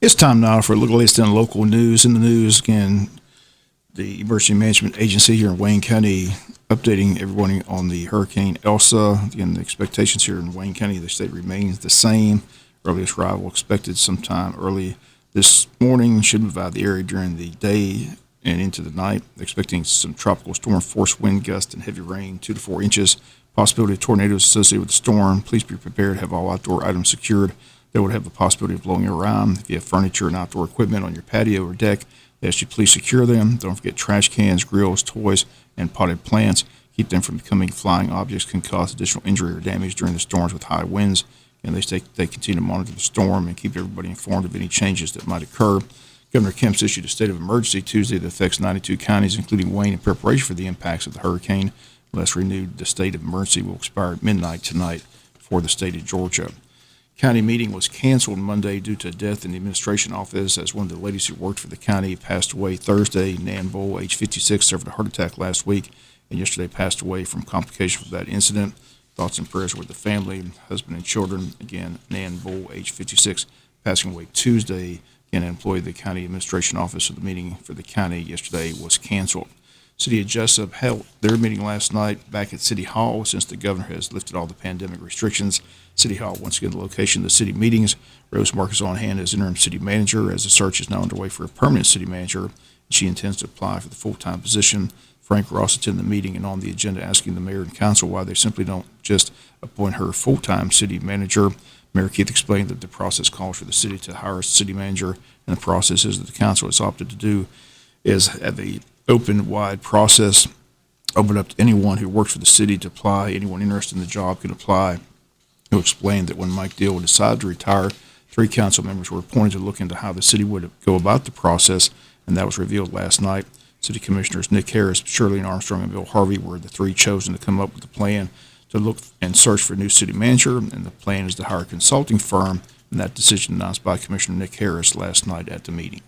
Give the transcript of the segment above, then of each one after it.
It's time now for a look at the latest in local news. In the news, again, the Emergency Management Agency here in Wayne County updating everyone on the Hurricane Elsa. Again, the expectations here in Wayne County, the state remains the same. Earliest arrival expected sometime early this morning. Should move out of the area during the day and into the night. Expecting some tropical storm force wind gusts and heavy rain, 2 to 4 inches. Possibility of tornadoes associated with the storm. Please be prepared to have all outdoor items secured that would have the possibility of blowing around. If you have furniture and outdoor equipment on your patio or deck, they ask you please secure them. Don't forget trash cans, grills, toys, and potted plants. Keep them from becoming flying objects, can cause additional injury or damage during the storms with high winds. And they continue to monitor the storm and keep everybody informed of any changes that might occur. Governor Kemp's issued a state of emergency Tuesday that affects 92 counties, including Wayne, in preparation for the impacts of the hurricane. Unless renewed, the state of emergency will expire at midnight tonight for the state of Georgia. County meeting was canceled Monday due to a death in the administration office as one of the ladies who worked for the county passed away Thursday. Nan Bull, age 56, suffered a heart attack last week and yesterday passed away from complications from that incident. Thoughts and prayers with the family, husband, and children. Again, Nan Bull, age 56, passing away Tuesday. Again, an employee of the county administration office. So the meeting for the county yesterday was canceled. City of Jesup held their meeting last night back at City Hall since the governor has lifted all the pandemic restrictions. City Hall, once again, the location of the city meetings. Rose Mark is on hand as interim city manager as the search is now underway for a permanent city manager. She intends to apply for the full-time position. Frank Ross attended the meeting and on the agenda asking the mayor and council why they simply don't just appoint her full-time city manager. Mayor Keith explained that the process calls for the city to hire a city manager, and the process is that the council has opted to do is have a open, wide process, open up to anyone who works for the city to apply. Anyone interested in the job can apply. He'll explain that when Mike Deal decided to retire, 3 council members were appointed to look into how the city would go about the process, and that was revealed last night. City Commissioners Nick Harris, Shirley Armstrong, and Bill Harvey were the 3 chosen to come up with a plan to look and search for a new city manager, and the plan is to hire a consulting firm, and that decision announced by Commissioner Nick Harris last night at the meeting.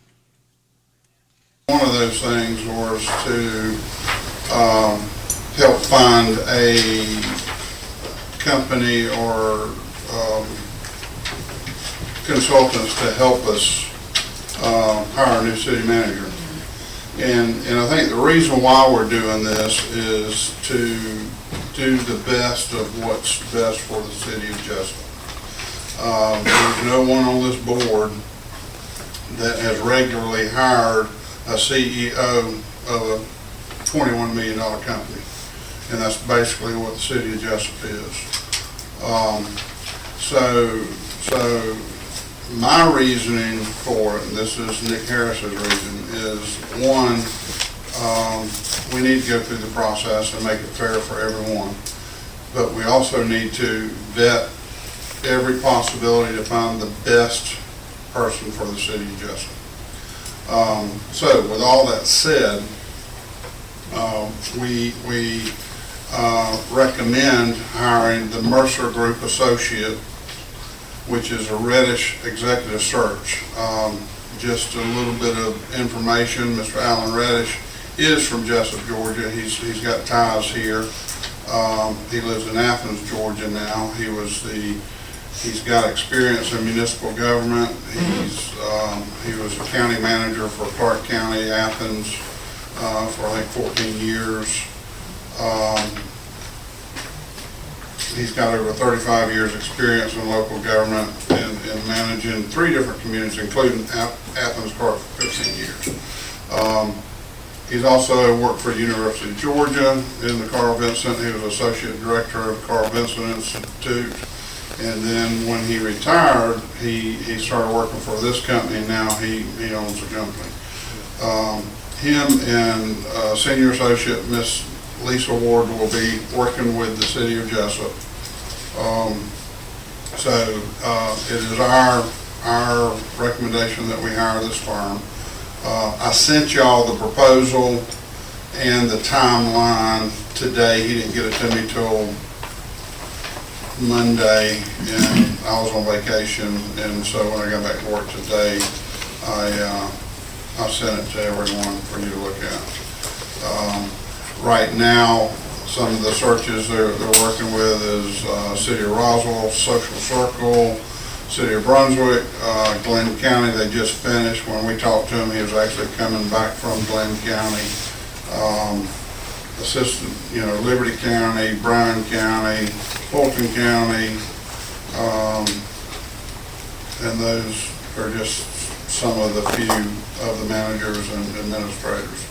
One of those things was to help find a company or consultants to help us hire a new city manager. And I think the reason why we're doing this is to do the best of what's best for the city of Jesup. There's no one on this board that has regularly hired a CEO of a $21 million company, and that's basically what the city of Jesup is. So my reasoning for it, and this is Nick Harris's reason, is one, we need to go through the process and make it fair for everyone, but we also need to vet every possibility to find the best person for the city of Jesup. So with all that said, we recommend hiring the Mercer Group Associate, which is a Reddish executive search. Just a little bit of information, Mr. Alan Reddish is from Jesup, Georgia. He's got ties here. He lives in Athens, Georgia now. He's got experience in municipal government. He was a county manager for Clark County, Athens, for I think 14 years. He's got over 35 years experience in local government and managing 3 different communities, including Athens, Clark, for 15 years. He's also worked for the University of Georgia in the Carl Vinson. He was associate director of the Carl Vinson Institute. And then when he retired, he started working for this company. Now he owns the company. Him and senior associate Miss Lisa Ward will be working with the city of Jesup. So it is our recommendation that we hire this firm. I sent y'all the proposal and the timeline today. He didn't get it to me till Monday, and I was on vacation, and so when I got back to work today, I sent it to everyone for you to look at. Right now, some of the searches they're working with is City of Roswell, Social Circle, City of Brunswick, Glenn County, they just finished. When we talked to him, he was actually coming back from Glenn County. Assistant, Liberty County, Bryan County, Fulton County, and those are just some of the few of the managers and administrators.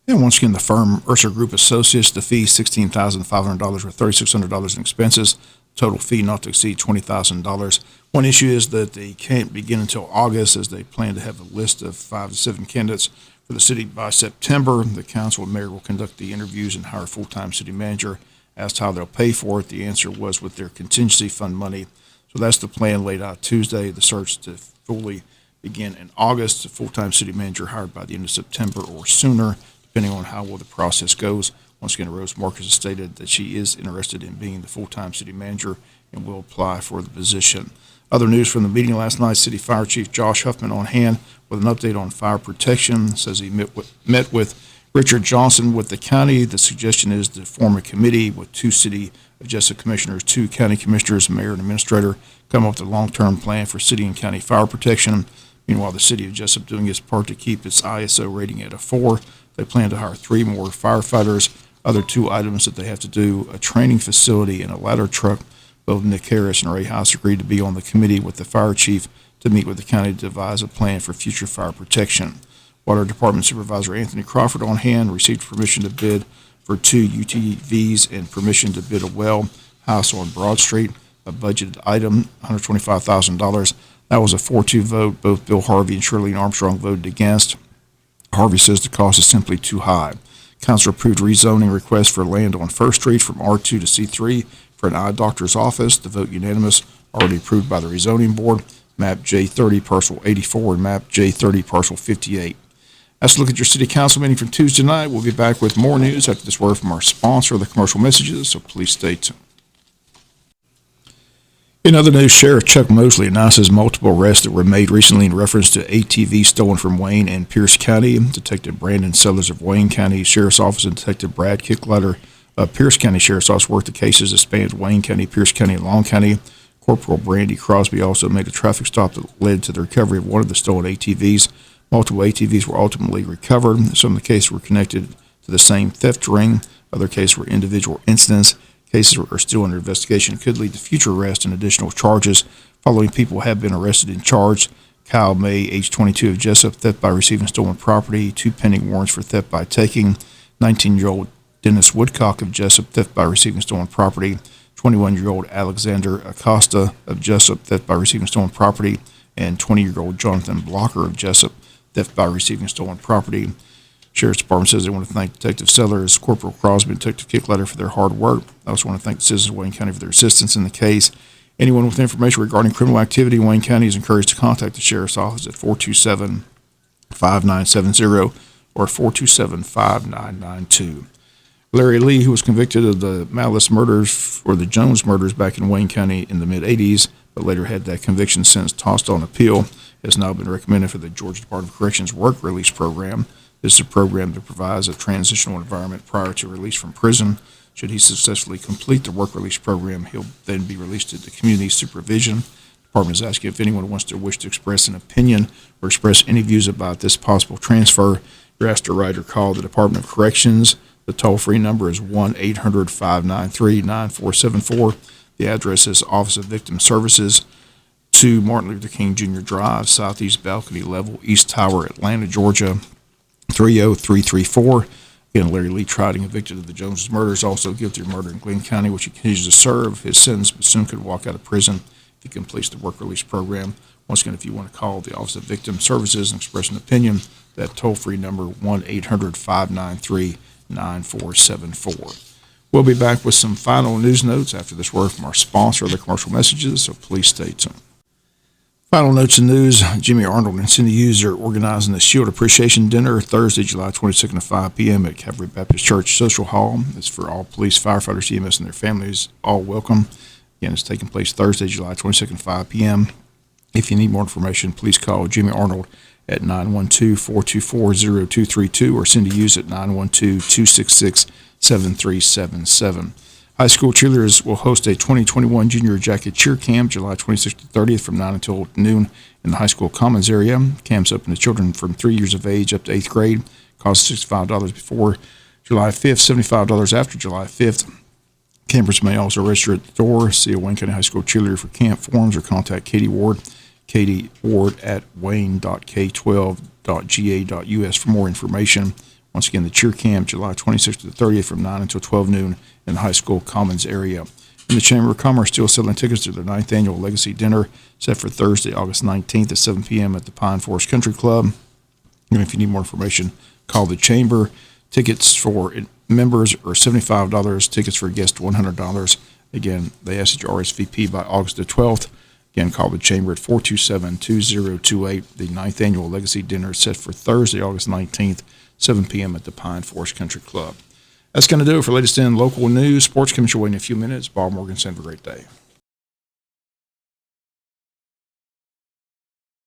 And once again, the firm Ursa Group Associates, the fee $16,500 with $3,600 in expenses. Total fee not to exceed $20,000. One issue is that they can't begin until August, as they plan to have a list of 5 to 7 candidates for the city by September. The council and mayor will conduct the interviews and hire a full-time city manager. Asked how they'll pay for it, the answer was with their contingency fund money. So that's the plan laid out Tuesday. The search to fully begin in August. A full-time city manager hired by the end of September or sooner, depending on how well the process goes. Once again, Rose Marcus has stated that she is interested in being the full-time city manager and will apply for the position. Other news from the meeting last night, City Fire Chief Josh Huffman on hand with an update on fire protection. Says he met with Richard Johnson with the county. The suggestion is to form a committee with 2 City of Jesup commissioners, 2 county commissioners, mayor and administrator, come up with a long-term plan for city and county fire protection. Meanwhile, the City of Jesup doing its part to keep its ISO rating at a 4. They plan to hire 3 more firefighters. Other 2 items that they have to do, a training facility and a ladder truck. Both Nick Harris and Ray House agreed to be on the committee with the fire chief to meet with the county to devise a plan for future fire protection. Water Department Supervisor Anthony Crawford on hand received permission to bid for 2 UTVs and permission to bid a well house on Broad Street, a budgeted item, $125,000. That was a 4-2 vote. Both Bill Harvey and Shirley Armstrong voted against. Harvey says the cost is simply too high. Council approved rezoning request for land on First Street from R2 to C3 for an eye doctor's office. The vote unanimous, already approved by the rezoning board. Map J30 parcel 84 and map J30 parcel 58. That's a look at your city council meeting from Tuesday night. We'll be back with more news after this word from our sponsor, the commercial messages, so please stay tuned. In other news, Sheriff Chuck Mosley announces multiple arrests that were made recently in reference to ATVs stolen from Wayne and Pierce County. Detective Brandon Sellers of Wayne County Sheriff's Office and Detective Brad Kickleiter of Pierce County Sheriff's Office worked the cases that spanned Wayne County, Pierce County, and Long County. Corporal Brandy Crosby also made a traffic stop that led to the recovery of one of the stolen ATVs. Multiple ATVs were ultimately recovered. Some of the cases were connected to the same theft ring. Other cases were individual incidents. Cases are still under investigation. Could lead to future arrest and additional charges. Following people have been arrested and charged: Kyle May, age 22 of Jesup, theft by receiving stolen property, 2 pending warrants for theft by taking. 19-year-old Dennis Woodcock of Jesup, theft by receiving stolen property. 21-year-old Alexander Acosta of Jesup, theft by receiving stolen property. And 20-year-old Jonathan Blocker of Jesup, theft by receiving stolen property. Sheriff's Department says they want to thank Detective Sellers, Corporal Crosby, and Detective Kickleiter for their hard work. I also want to thank the citizens of Wayne County for their assistance in the case. Anyone with information regarding criminal activity in Wayne County is encouraged to contact the Sheriff's Office at 427-5970 or 427-5992. Larry Lee, who was convicted of the Malice murders or the Jones murders back in Wayne County in the mid-'80s, but later had that conviction sentence tossed on appeal, has now been recommended for the Georgia Department of Corrections Work Release Program. This is a program that provides a transitional environment prior to release from prison. Should he successfully complete the work release program, he'll then be released to the community supervision. The department is asking if anyone wish to express an opinion or express any views about this possible transfer. You're asked to write or call the Department of Corrections. The toll-free number is 1-800-593-9474. The address is Office of Victim Services, 2 Martin Luther King Jr. Drive, Southeast Balcony Level, East Tower, Atlanta, Georgia, 30334. Again, Larry Lee, tried and convicted of the Jones murders, also guilty of murder in Glenn County, which he continues to serve his sentence, but soon could walk out of prison if he completes the work release program. Once again, if you want to call the Office of Victim Services and express an opinion, that toll-free number, 1-800-593-9474. We'll be back with some final news notes after this word from our sponsor, the commercial messages, so please stay tuned. Final notes and news: Jimmy Arnold and Cindy Hughes are organizing the Shield Appreciation Dinner Thursday, July 22nd at 5 p.m. at Calvary Baptist Church Social Hall. It's for all police, firefighters, EMS, and their families, all welcome. Again, it's taking place Thursday, July 22nd at 5 p.m. If you need more information, please call Jimmy Arnold at 912-424-0232 or Cindy Hughes at 912-266-7377. High school cheerleaders will host a 2021 Junior Jacket Cheer Camp July 26th to 30th from 9 until noon in the high school commons area. Camp's open to children from 3 years of age up to 8th grade. Costs $65 before July 5th, $75 after July 5th. Campers may also register at the door. See a Wayne County High School cheerleader for camp forms or contact Katie Ward at wayne.k12.ga.us for more information. Once again, the cheer camp, July 26th to the 30th from 9 until 12 noon in the high school commons area. And the Chamber of Commerce still selling tickets to their 9th annual Legacy Dinner set for Thursday, August 19th at 7 p.m. at the Pine Forest Country Club. And if you need more information, call the Chamber. Tickets for members are $75. Tickets for guests $100. Again, they ask that you RSVP by August the 12th. Again, call the Chamber at 427-2028. The 9th annual Legacy Dinner is set for Thursday, August 19th, 7 p.m. at the Pine Forest Country Club. That's going to do it for latest in local news. Sports comes your way in a few minutes. Bob Morgan, have a great day.